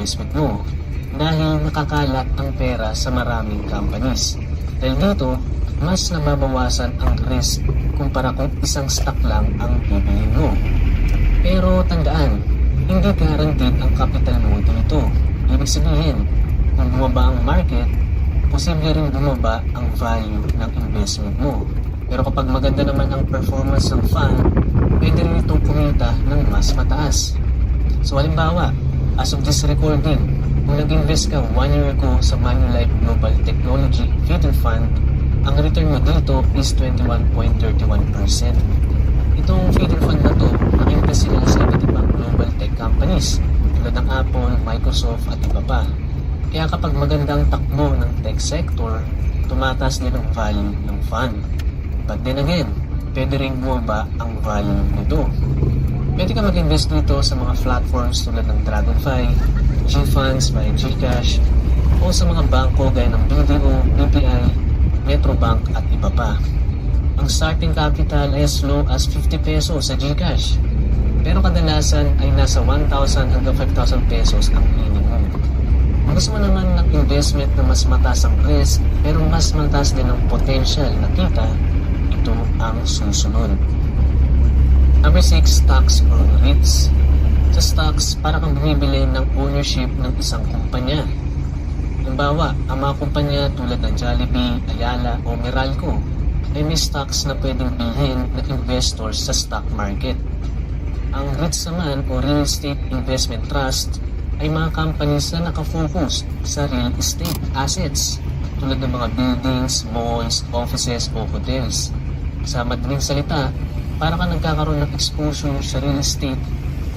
investment mo dahil nakakalat ang pera sa maraming companies. Dahil dito, mas nababawasan ang risk kumpara kung isang stock lang ang bibilin mo. Pero tandaan, hindi guaranteed ang capital mo dito. Ibig sabihin, kung bumaba ang market, posible rin bumaba ang value ng investment mo. Pero kapag maganda naman ang performance ng fund, pwede rin itong kumita ng mas mataas. So halimbawa, as of this recording, kung nag-invest ka 1 year ago sa Manulife Global Technology Feeder Fund, ang return mo dito is 21.31%. Itong feeder fund na to, nakita sila sa iba't ibang global tech companies tulad ng Apple, Microsoft at iba pa. Kaya kapag magandang takbo ng tech sector, tumataas din ang value ng fund. But then again, pwede rin bumaba ang value nito. Pwede ka mag-invest dito sa mga platforms tulad ng Dragonfly, G-Funds by Gcash, o sa mga bangko gaya ng BDO, BPI, Metrobank at iba pa. Ang starting capital ay as low as 50 pesos sa Gcash, pero kadalasan ay nasa 1,000 hanggang 5,000 pesos ang minimum. Kung gusto mo naman ng investment na mas mataas ang risk, pero mas mataas din ang potential na kita, ito ang susunod. Number 6, stocks or REITs. Sa stocks, para kang bumibili ng ownership ng isang kumpanya. Halimbawa, ang mga kumpanya tulad ng Jollibee, Ayala o Meralco ay may stocks na pwedeng bilhin ng investors sa stock market. Ang REITs naman o Real Estate Investment Trust ay mga companies na nakafocus sa real estate assets tulad ng mga buildings, malls, offices o hotels. Sa madaling salita, para ka nagkakaroon ng exposure sa real estate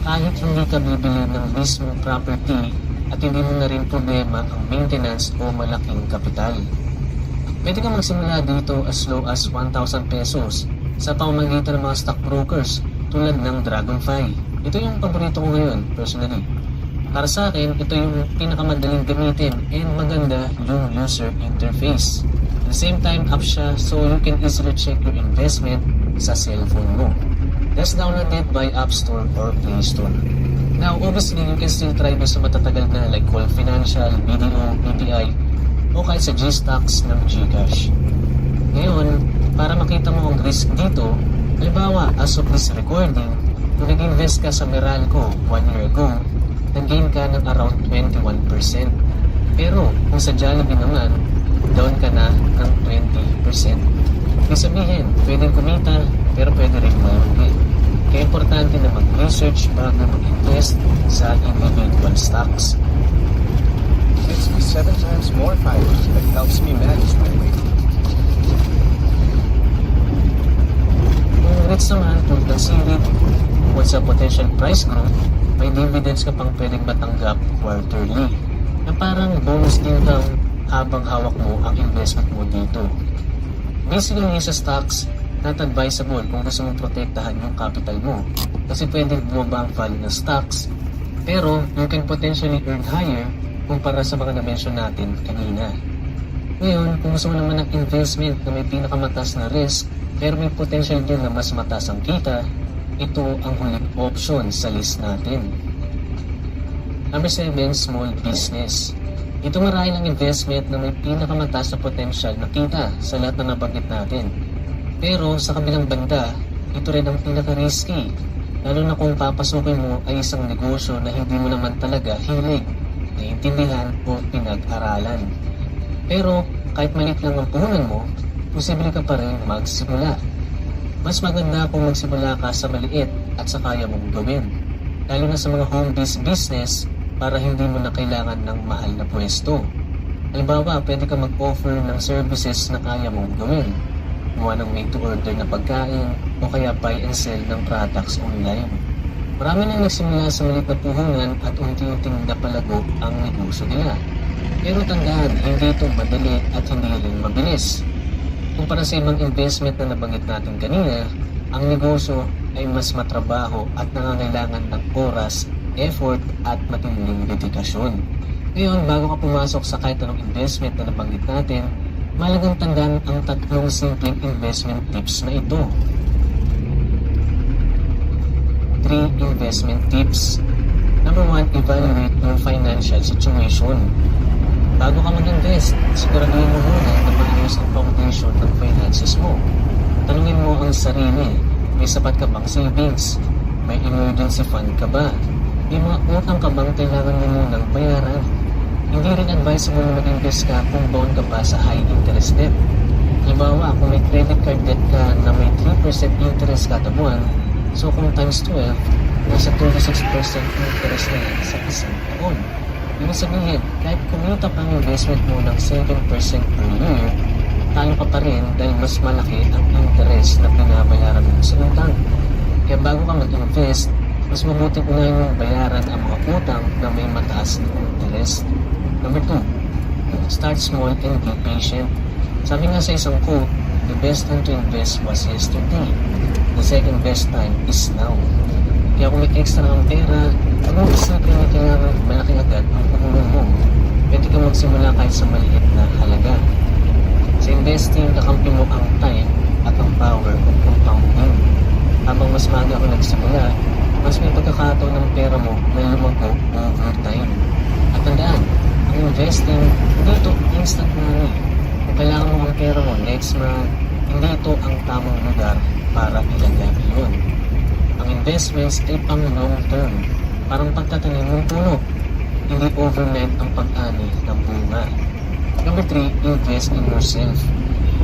kahit hindi ka bibili ng mismong property at hindi mo na rin problema ang maintenance o malaking kapital. Pwede ka magsimula dito as low as 1,000 pesos sa pamamagitan ng mga stockbrokers tulad ng Dragonfly. Ito yung paborito ko ngayon, personally. Para sa akin, ito yung pinakamadaling gamitin and maganda yung user interface. At the same time, app siya so you can easily check your investment sa cellphone mo. Just download it by App Store or Play Store. Now, obviously, you can still try this sa matatagal na like Call Financial, BDO, BPI, o kahit sa G-Stocks ng Gcash. Ngayon, para makita mo ang risk dito, halimbawa, as of this recording, kung nag-invest ka sa Meralco 1 year ago, nag-gain ka ng around 21%. Pero, kung sa Jollibee naman, down ka na ng 20%. Ibig sabihin, pwedeng kumita, pero pwede rin malugi. Kaya importante na mag-research bago mag-invest sa individual stocks. Makes me 7 times more fibers that helps me manage my weight. Kung REITs naman, tulad ng seaweed, bukod sa potential price growth, may dividends ka pang pwedeng matanggap quarterly na parang bonus income habang hawak mo ang investment mo dito. Basically, sa stocks, not advisable kung gusto mong protektahan yung capital mo kasi pwedeng bumaba ang value ng stocks, pero you can potentially earn higher kumpara sa mga na-mention natin kanina. Ngayon, kung gusto mo naman ng investment na may pinakamataas na risk pero may potential din na mas mataas ang kita, ito ang huling option sa list natin. Number 7, small business. Ito marahil ang investment na may pinakamataas na potential na kita sa lahat na nabanggit natin. Pero sa kabilang banda, ito rin ang pinaka-risky, lalo na kung papasukin mo ay isang negosyo na hindi mo naman talaga hilig, naiintindihan o pinag-aralan. Pero kahit maliit lang ang puhunan mo, posible ka pa rin magsimula. Mas maganda kung magsimula ka sa maliit at sa kaya mong gawin, lalo na sa mga home-based business para hindi mo na kailangan ng mahal na pwesto. Halimbawa, pwede ka mag-offer ng services na kaya mong gawin, gawa ng made-to-order na pagkain o kaya buy and sell ng products online. Marami nang nagsimula sa maliit na puhunan at unti-unting napalago ang negosyo nila. Pero tandaan, hindi ito madali at hindi rin mabilis. Kumpara sa ibang investment na nabanggit natin kanina, ang negosyo ay mas matrabaho at nangangailangan ng oras, effort at matinding dedikasyon. Ngayon, bago ka pumasok sa kahit anong investment na nabanggit natin, mahalagang tandaan ang 3 simpleng investment tips na ito. 3 investment tips. Number 1, evaluate your financial situation. Bago ka mag-invest, siguraduhin mo muna na maayos ang foundation ng finances mo. Tanungin mo ang sarili, may sapat ka bang savings? May emergency fund ka ba? May mga utang ka bang kailangan mo munang bayaran? Hindi rin advisable na mag-invest ka kung bound ka pa sa high interest debt. Halimbawa, kung may credit card debt ka na may 3% interest kada buwan, so kung times 12, nasa 26% interest na yan sa isang taon. Ibig sabihin, kahit kumita pa ang investment mo ng 7% per year, tayo ka pa rin dahil mas malaki ang interest na pinabayaran mo sa utang. Kaya bago ka mag-invest, mas mabuting unahin mong bayaran ang mga utang na may mataas na interest. Number 2, start small and be patient. Sabi nga sa isang quote, the best time to invest was yesterday. The second best time is now. Kaya kung may extra kang pera, huwag mong isipin na kailangan malaki agad ang pagulong mo. Pwede ka magsimula kahit sa maliit na halaga. Sa investing, kakampi mo ang time at ang power of compounding. Habang mas maaga ka nagsimula, mas may pagkakataon ng pera mo na lumago over time. At tandaan, ang investing, hindi ito instant money. Kung kailangan mo ang pera mo next month, hindi ito ang tamang lugar para ilagay yun. Ang investments ay pang long term, parang pagtatanim ng puno, hindi overnight ang pag-ani ng bunga. Number 3, invest in yourself.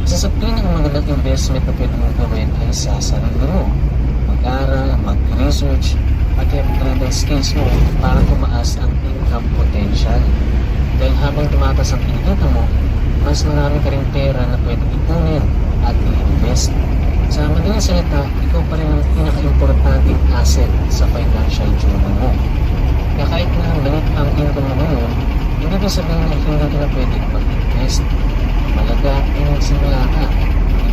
Isa sa pinakamagandang investment na pwede mong gawin ay sa sarili mo. Mag-aral, mag-research, at i-upgrade ang skills mo para tumaas ang income potential. Dahil habang tumataas ang kinikita mo, mas marami ka rin pera na pwede ipunin at i-invest. Sa madaling salita, ikaw pa rin ang pinaka-importanting asset sa financial journey mo. Kaya kahit na maliit ang income mo ngayon, hindi ko sabihin na hindi ka na pwede mag-invest. Malaga ay magsimula ka,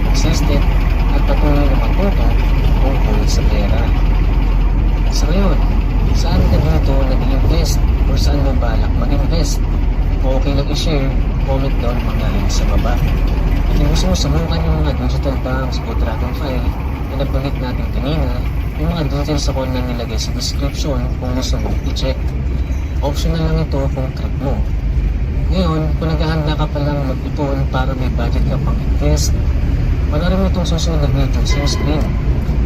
consistent, at patuloy na matuto tungkol sa pera. Sa ngayon, saan ka dito nag-invest o saan mo balak mag-invest? Kung okay lang i-share, comment down mga link sa baba. At kung gusto mo sabukan yung mga digital banks o Dragonfly na nabanggit natin kanina, yung mga details ako na nilagay sa description kung gusto mo i-check. Optional lang ito kung trip mo. Ngayon, kung naghahanda ka palang mag-ipon para may budget ka pang invest, panoorin mo itong susunod na video sa screen.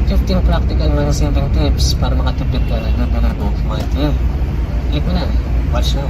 15 practical money saving tips para makatipid ka ng libo-libo monthly. Click mo na. Watch now.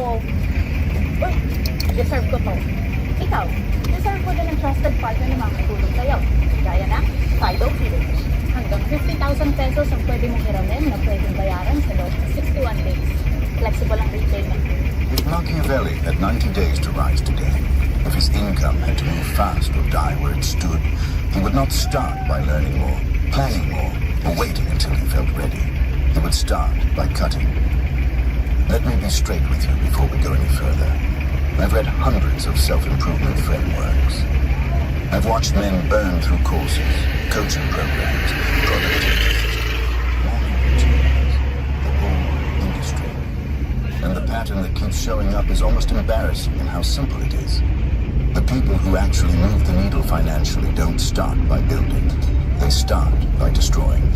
So, uy, deserve ko to. Ikaw, deserve ko din ng trusted partner na makatulong sa'yo. Gaya ng Fido Philips. Hanggang 50,000 pesos ang pwede mong hiramin na pwedeng bayaran sa loob ng 61 days. Flexible ang repayment. If Machiavelli had 90 days to rise today, if his income had to move fast or die where it stood, he would not start by learning more, planning more, or waiting until he felt ready. He would start by cutting. Let me be straight with you before we go any further. I've read hundreds of self-improvement frameworks. I've watched men burn through courses, coaching programs, productivity systems, morning routines, the whole industry. And the pattern that keeps showing up is almost embarrassing in how simple it is. The people who actually move the needle financially don't start by building. They start by destroying.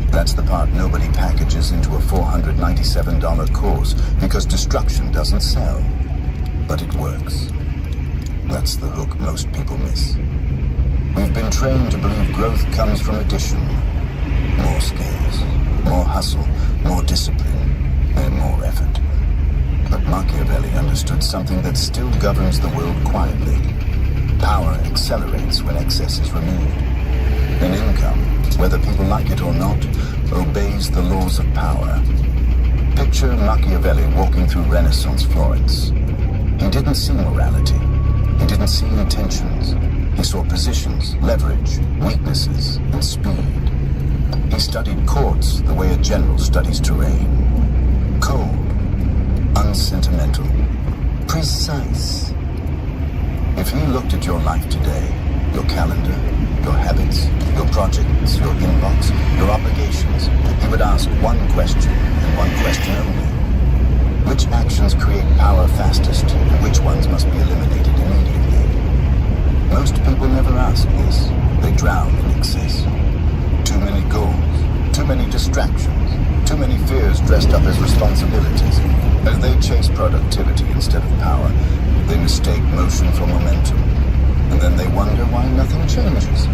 That's the part nobody packages into a $497 course because destruction doesn't sell. But it works. That's the hook most people miss. We've been trained to believe growth comes from addition. More skills, more hustle, more discipline, and more effort. But Machiavelli understood something that still governs the world quietly. Power accelerates when excess is removed. And income, whether people like it or not, obeys the laws of power. Picture Machiavelli walking through Renaissance Florence. He didn't see morality. He didn't see intentions. He saw positions, leverage, weaknesses, and speed. He studied courts the way a general studies terrain. Cold, unsentimental, precise. If he looked at your life today, your calendar, your habits, your projects, your inbox, your obligations, he would ask one question and one question only. Which actions create power fastest and which ones must be eliminated immediately? Most people never ask this. They drown in excess. Too many goals, too many distractions, too many fears dressed up as responsibilities. As they chase productivity instead of power, they mistake motion for momentum. And then they wonder why nothing changes.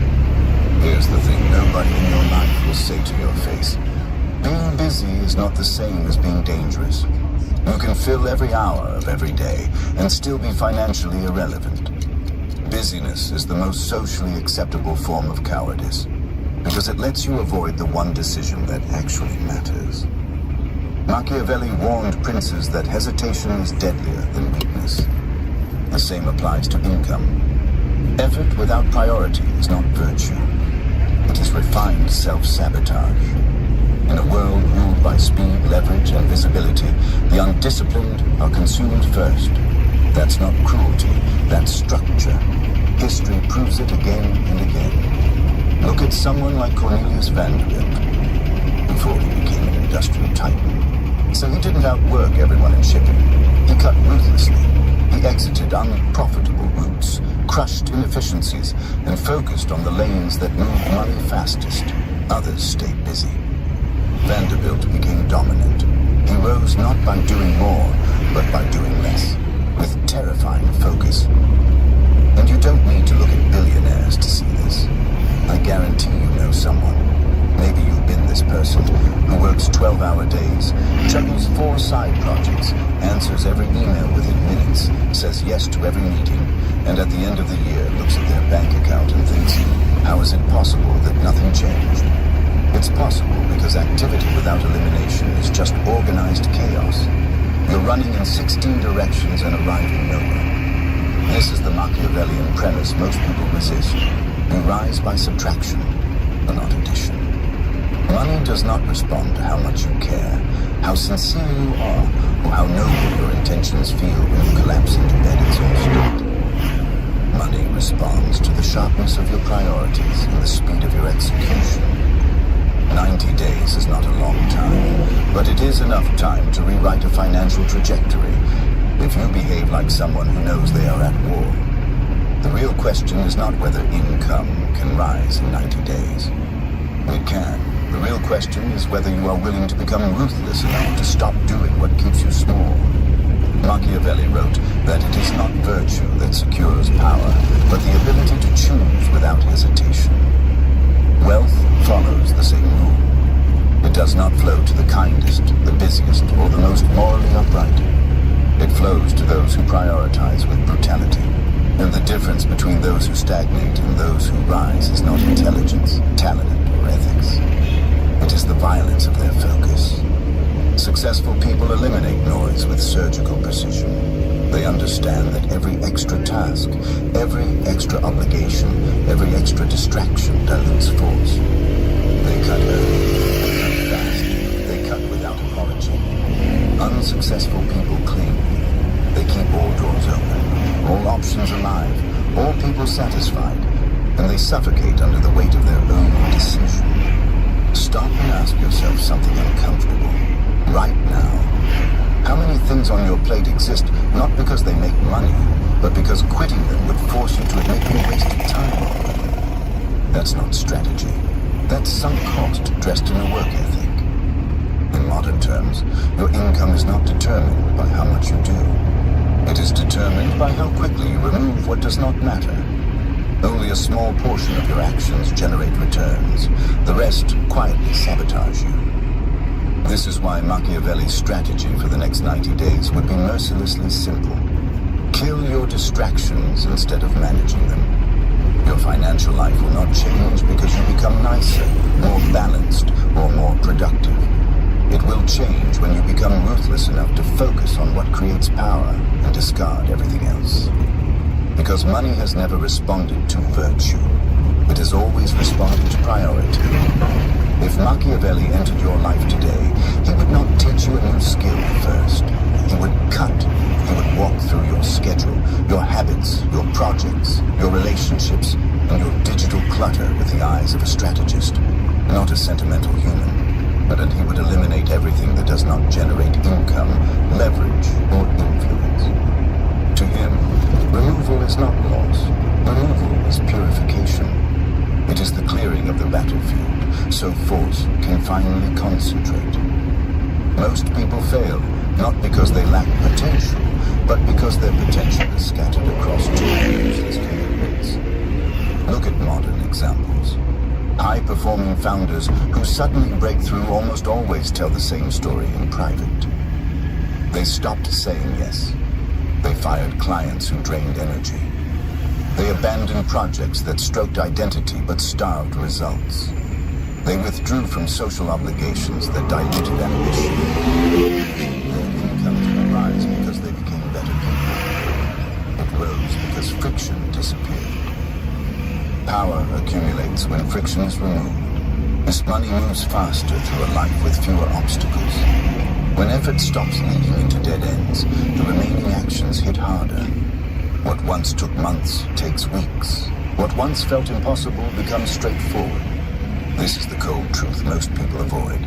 Here's the thing nobody in your life will say to your face. Being busy is not the same as being dangerous. You can fill every hour of every day and still be financially irrelevant. Busyness is the most socially acceptable form of cowardice because it lets you avoid the one decision that actually matters. Machiavelli warned princes that hesitation is deadlier than weakness. The same applies to income. Effort without priority is not virtue. It is refined self-sabotage. In a world ruled by speed, leverage, and visibility, the undisciplined are consumed first. That's not cruelty, that's structure. History proves it again and again. Look at someone like Cornelius Vanderbilt, before he became an industrial titan. So he didn't outwork everyone in shipping. He cut ruthlessly. He exited unprofitable routes, crushed inefficiencies, and focused on the lanes that moved money fastest. Others stayed busy. Vanderbilt became dominant. He rose not by doing more, but by doing less, with terrifying focus. And you don't need to look at billionaires to see this. I guarantee you know someone. Maybe you've been this person who works 12-hour days, juggles 4 side projects, answers every email within minutes, says yes to every meeting, and at the end of the year looks at their bank account and thinks, how is it possible that nothing changed? It's possible because activity without elimination is just organized chaos. You're running in 16 directions and arriving nowhere. This is the Machiavellian premise most people resist. You rise by subtraction, but not addition. Money does not respond to how much you care, how sincere you are, or how noble your intentions feel when you collapse into bed exhausted. Money responds to the sharpness of your priorities and the speed of your execution. 90 days is not a long time, but it is enough time to rewrite a financial trajectory if you behave like someone who knows they are at war. The real question is not whether income can rise in 90 days. It can. The real question is whether you are willing to become ruthless enough to stop doing what keeps you small. Machiavelli wrote that it is not virtue that secures power, but the ability to choose without hesitation. Wealth follows the same rule. It does not flow to the kindest, the busiest, or the most morally upright. It flows to those who prioritize with brutality. And the difference between those who stagnate and those who rise is not intelligence, talent, or ethics. It is the violence of their focus. Successful people eliminate noise with surgical precision. They understand that every extra task, every extra obligation, every extra distraction dilutes force. They cut early, they cut fast, they cut without apology. Unsuccessful people cling. They keep all doors open, all options alive, all people satisfied, and they suffocate under the weight of their own decision. Stop and ask yourself something uncomfortable. Right now. How many things on your plate exist not because they make money, but because quitting them would force you to admit you wasted time on them? That's not strategy. That's sunk cost dressed in a work ethic. In modern terms, your income is not determined by how much you do. It is determined by how quickly you remove what does not matter. Only a small portion of your actions generate returns. The rest quietly sabotage you. This is why Machiavelli's strategy for the next 90 days would be mercilessly simple. Kill your distractions instead of managing them. Your financial life will not change because you become nicer, more balanced, or more productive. It will change when you become ruthless enough to focus on what creates power and discard everything else. Because money has never responded to virtue. It has always responded to priority. If Machiavelli entered your life today, he would not teach you a new skill first. He would cut. He would walk through your schedule, your habits, your projects, your relationships, and your digital clutter with the eyes of a strategist, not a sentimental human. But he would eliminate everything that does not generate income, leverage, or influence. To him, removal is not loss. Removal is purification. It is the clearing of the battlefield, so force can finally concentrate. Most people fail, not because they lack potential, but because their potential is scattered across too many useless commitments. Look at modern examples. High-performing founders who suddenly break through almost always tell the same story in private. They stopped saying yes. They fired clients who drained energy. They abandoned projects that stroked identity but starved results. They withdrew from social obligations that diluted ambition. Their income didn't rise because they became better people. It rose because friction disappeared. Power accumulates when friction is removed. This money moves faster through a life with fewer obstacles. When effort stops leading into dead ends, the remaining actions hit harder. What once took months takes weeks. What once felt impossible becomes straightforward. This is the cold truth most people avoid.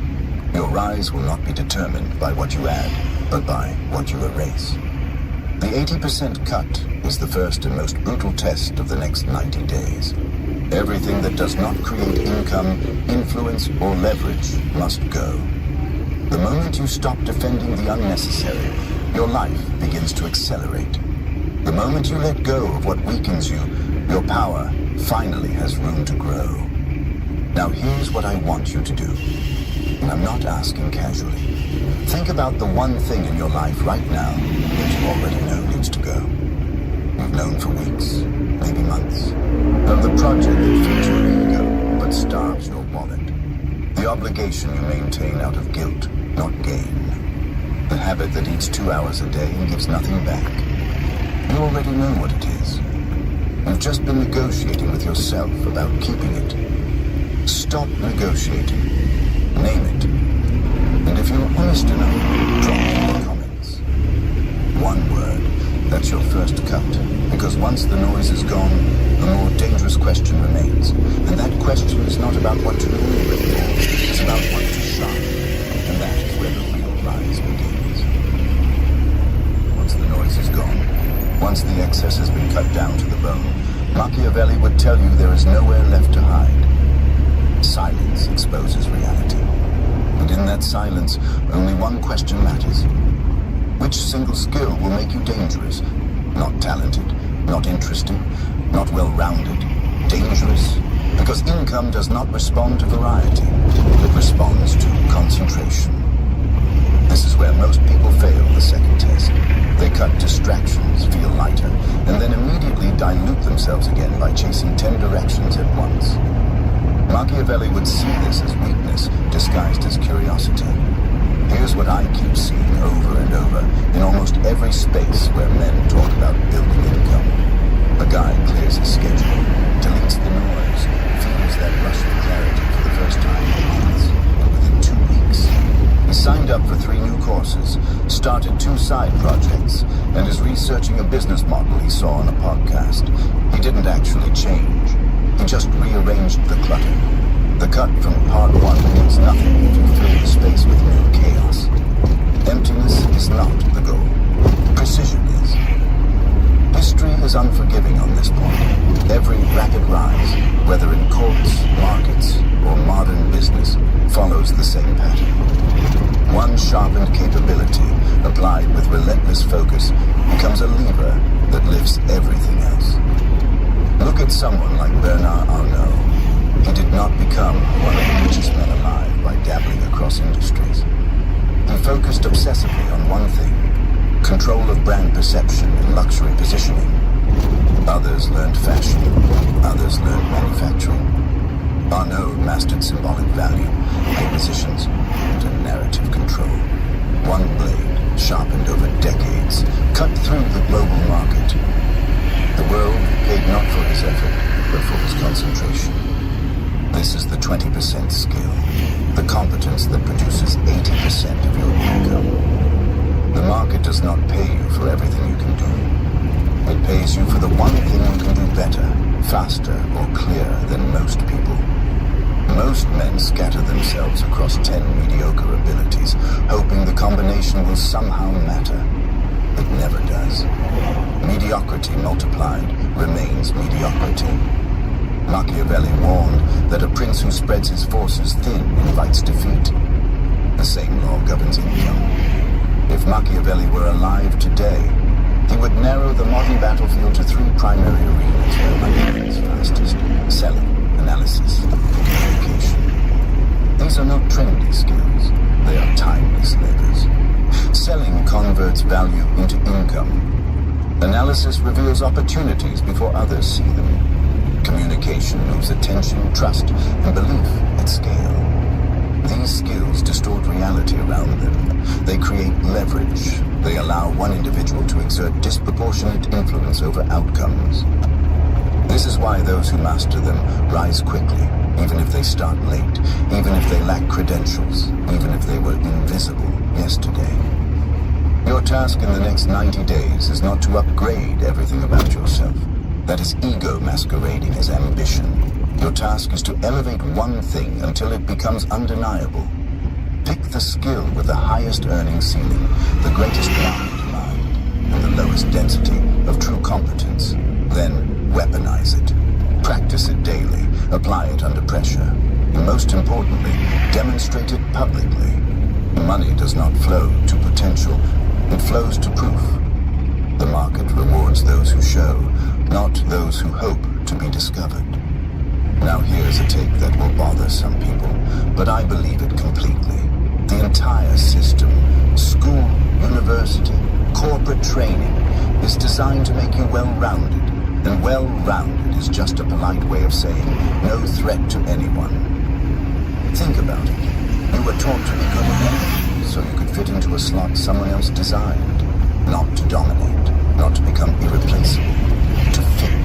Your rise will not be determined by what you add, but by what you erase. The 80% cut is the first and most brutal test of the next 90 days. Everything that does not create income, influence, or leverage must go. The moment you stop defending the unnecessary, your life begins to accelerate. The moment you let go of what weakens you, your power finally has room to grow. Now here's what I want you to do. And I'm not asking casually. Think about the one thing in your life right now that you already know needs to go. You've known for weeks, maybe months. Of the project that feeds your ego, but starves your wallet. The obligation you maintain out of guilt, not gain. The habit that eats 2 hours a day and gives nothing back. You already know what it is. You've just been negotiating with yourself about keeping it. Stop negotiating. Name it. And if you're honest enough, drop it in the comments. One word. That's your first cut. Because once the noise is gone, the more dangerous question remains. And that question is not about what to remove anymore. It's about what to shun. And that is where the real rise begins. Once the noise is gone, once the excess has been cut down to the bone, Machiavelli would tell you there is nowhere left to hide. Silence exposes reality. And in that silence, only one question matters. Which single skill will make you dangerous? Not talented, not interesting, not well-rounded. Dangerous. Because income does not respond to variety. It responds to concentration. This is where most people fail the second test. They cut distractions, feel lighter, and then immediately dilute themselves again by chasing 10 directions at once. Machiavelli would see this as weakness disguised as curiosity. Here's what I keep seeing over and over in almost every space where men talk about building income. A guy clears his schedule, deletes the noise, feels that rush of clarity for the first time in months, and within 2 weeks. He signed up for 3 new courses, started 2 side projects, and is researching a business model he saw on a podcast. He didn't actually change. He just rearranged the clutter. The cut from part 1 means nothing if you fill the space with new chaos. Emptiness is not the goal. Precision is. History is unforgiving on this point. Every rapid rise, whether in courts, markets, or modern business, follows the same pattern. One sharpened capability, applied with relentless focus, becomes a lever that lifts everything else. Look at someone like Bernard Arnault. He did not become one of the richest men alive by dabbling across industries. He focused obsessively on one thing: control of brand perception and luxury positioning. Others learned fashion, others learned manufacturing. Arnault mastered symbolic value, acquisitions, and narrative control. One blade, sharpened over decades, cut through the global market. The world paid not for his effort, but for his concentration. This is the 20% skill, the competence that produces 80% of your income. The market does not pay you for everything you can do. It pays you for the one thing you can do better, faster, or clearer than most people. Most men scatter themselves across 10 mediocre abilities, hoping the combination will somehow matter. It never does. Mediocrity multiplied remains mediocrity. Machiavelli warned that a prince who spreads his forces thin invites defeat. The same law governs income. If Machiavelli were alive today, he would narrow the modern battlefield to 3 primary arenas where money is fastest: selling, analysis, and communication. These are not trendy skills. They are timeless levers. Selling converts value into income. Analysis reveals opportunities before others see them. Communication moves attention, trust, and belief at scale. These skills distort reality around them. They create leverage. They allow one individual to exert disproportionate influence over outcomes. This is why those who master them rise quickly, even if they start late, even if they lack credentials, even if they were invisible yesterday. Your task in the next 90 days is not to upgrade everything about yourself. That is ego masquerading as ambition. Your task is to elevate one thing until it becomes undeniable. Pick the skill with the highest earning ceiling, the greatest market demand, and the lowest density of true competence. Then weaponize it. Practice it daily. Apply it under pressure. And most importantly, demonstrate it publicly. Money does not flow to potential. It flows to proof. The market rewards those who show, not those who hope to be discovered. Now here's a take that will bother some people, but I believe it completely. The entire system, school, university, corporate training, is designed to make you well-rounded. And well-rounded is just a polite way of saying no threat to anyone. Think about it. You were taught to be good at everything, so you could fit into a slot someone else designed. Not to dominate, not to become irreplaceable, to fit.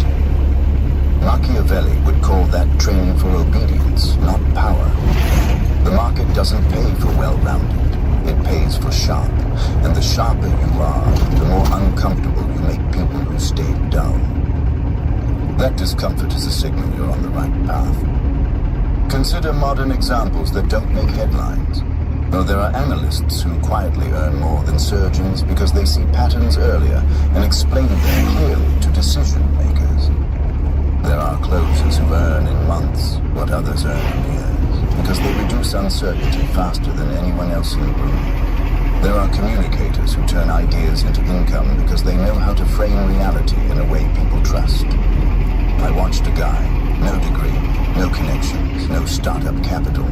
Machiavelli would call that training for obedience, not power. The market doesn't pay for well-rounded. It pays for sharp. And the sharper you are, the more uncomfortable you make people who stay dull. That discomfort is a signal you're on the right path. Consider modern examples that don't make headlines. Though there are analysts who quietly earn more than surgeons because they see patterns earlier and explain them clearly to decision makers. There are closers who earn in months what others earn in years because they reduce uncertainty faster than anyone else in the room. There are communicators who turn ideas into income because they know how to frame reality in a way people trust. I watched a guy, no degree, no connections, no startup capital,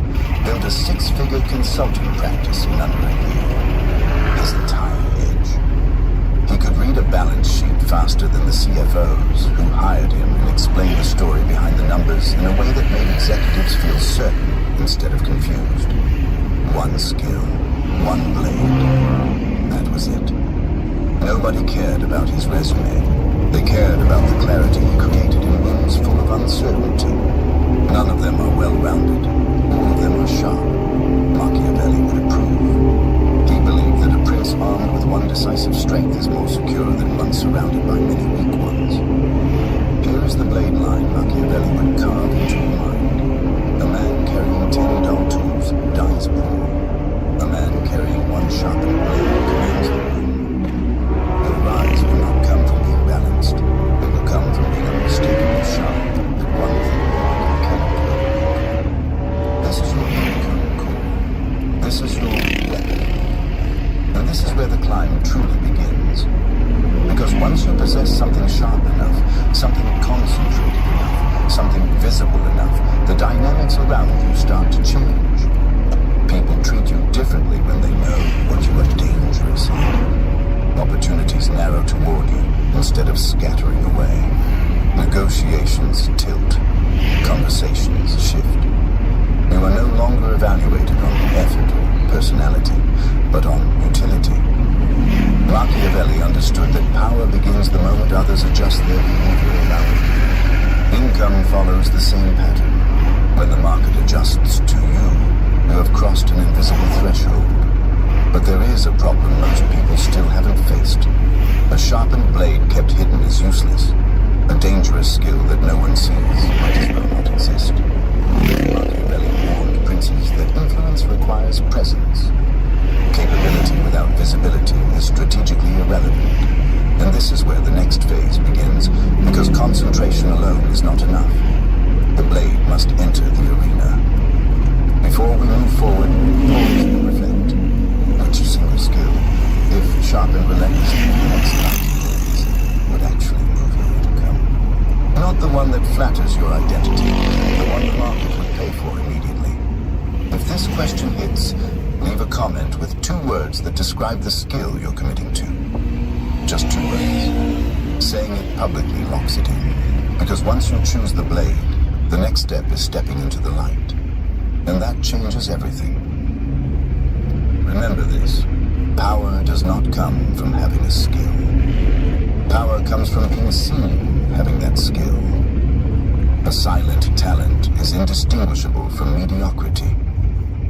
build a 6-figure consulting practice in under a year. his entire edge. He could read a balance sheet faster than the CFOs who hired him and explain the story behind the numbers in a way that made executives feel certain instead of confused. One skill, one blade. That was it. Nobody cared about his resume. They cared about the clarity he created in rooms full of uncertainty. None of them are well-rounded. All of them are sharp. Machiavelli would approve. He believed that a prince armed with one decisive strength is more secure than one surrounded by many weak ones. Here is the blade line Machiavelli would carve into your mind. A man carrying 10 dull tools dies poor. A man carrying one sharpened blade commands the room. Your rise will not come from being balanced. It will come from being unmistakably sharp. One thing you cannot do. This is your income core. This is your weapon. And this is where the climb truly begins. Because once you possess something sharp enough, something concentrated enough, something visible enough, the dynamics around you start to change. People treat you differently when they know what you are dangerous in. Opportunities narrow toward you instead of scattering away. Negotiations tilt. Conversations shift. You are no longer evaluated on effort or personality, but on utility. Machiavelli understood that power begins the moment others adjust their behavior around you. Income follows the same pattern. When the market adjusts to you, you have crossed an invisible threshold. But there is a problem most people still haven't faced. A sharpened blade kept hidden is useless. A dangerous skill that no one sees might as well not exist. Machiavelli warned princes that influence requires presence. Capability without visibility is strategically irrelevant. And this is where the next phase begins, because concentration alone is not enough. The blade must enter the arena. Before we move forward, pause and reflect. Which single skill, if sharpened relentlessly for the next 90 days, would actually move your income? Not the one that flatters your identity, the one the market would pay for immediately. If this question hits, leave a comment with 2 words that describe the skill you're committing to. Just 2 words. Saying it publicly locks it in. Because once you choose the blade, the next step is stepping into the light. And that changes everything. Remember this. Power does not come from having a skill. Power comes from being seen having that skill. A silent talent is indistinguishable from mediocrity.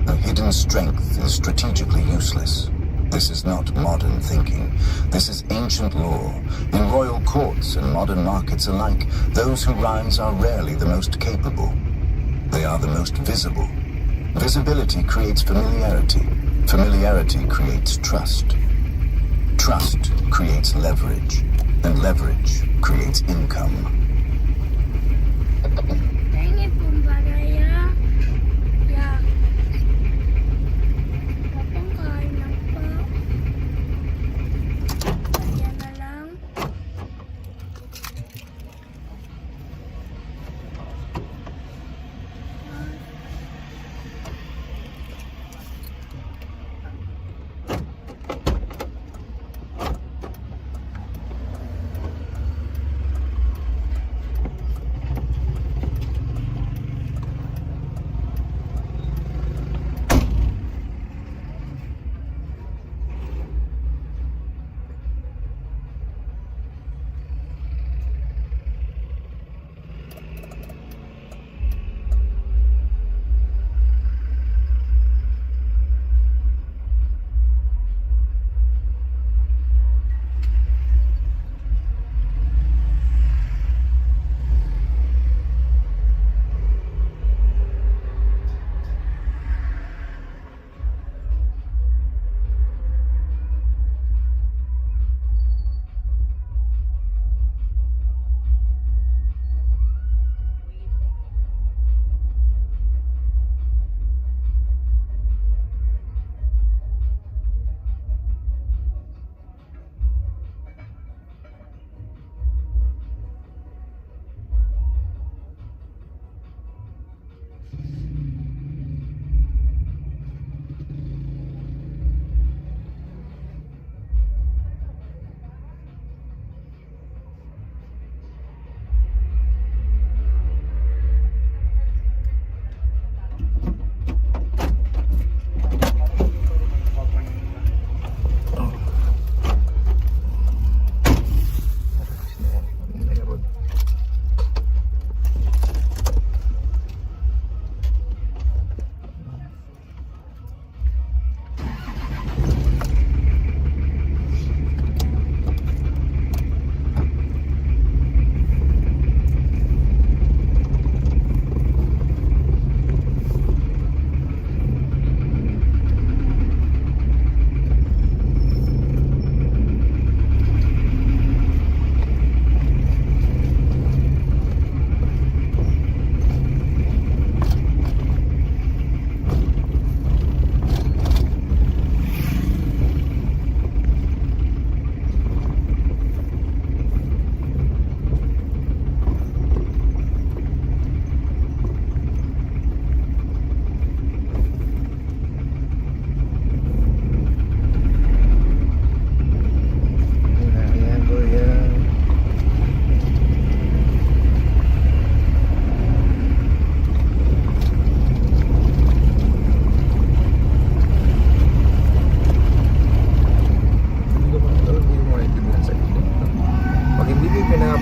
A hidden strength is strategically useless. This is not modern thinking. This is ancient law. In royal courts and modern markets alike, those who rise are rarely the most capable. They are the most visible. Visibility creates familiarity. Familiarity creates trust. Trust creates leverage. And leverage creates income. Pengen pembaraya. Ya. Kapag kain lang po. Kaya na lang.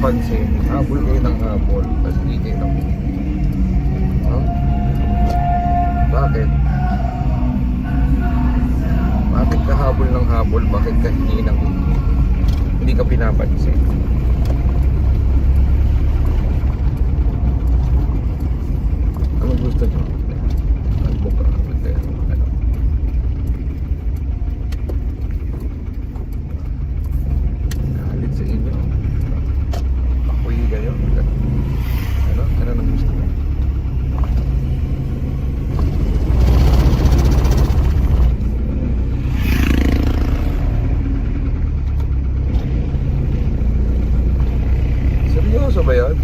pinapansin, habol kayo ng habol, tapos hindi kayo nakuha. Huh? Bakit? Bakit ka habol ng habol? Bakit ka hindi ng hindi ka pinapansin? Ano gusto nyo? Kalbo ka. Ano? Galit sa inyo. Pakuyi kayo. Ano? Ano nang gusto nyo? Seryoso ba yan?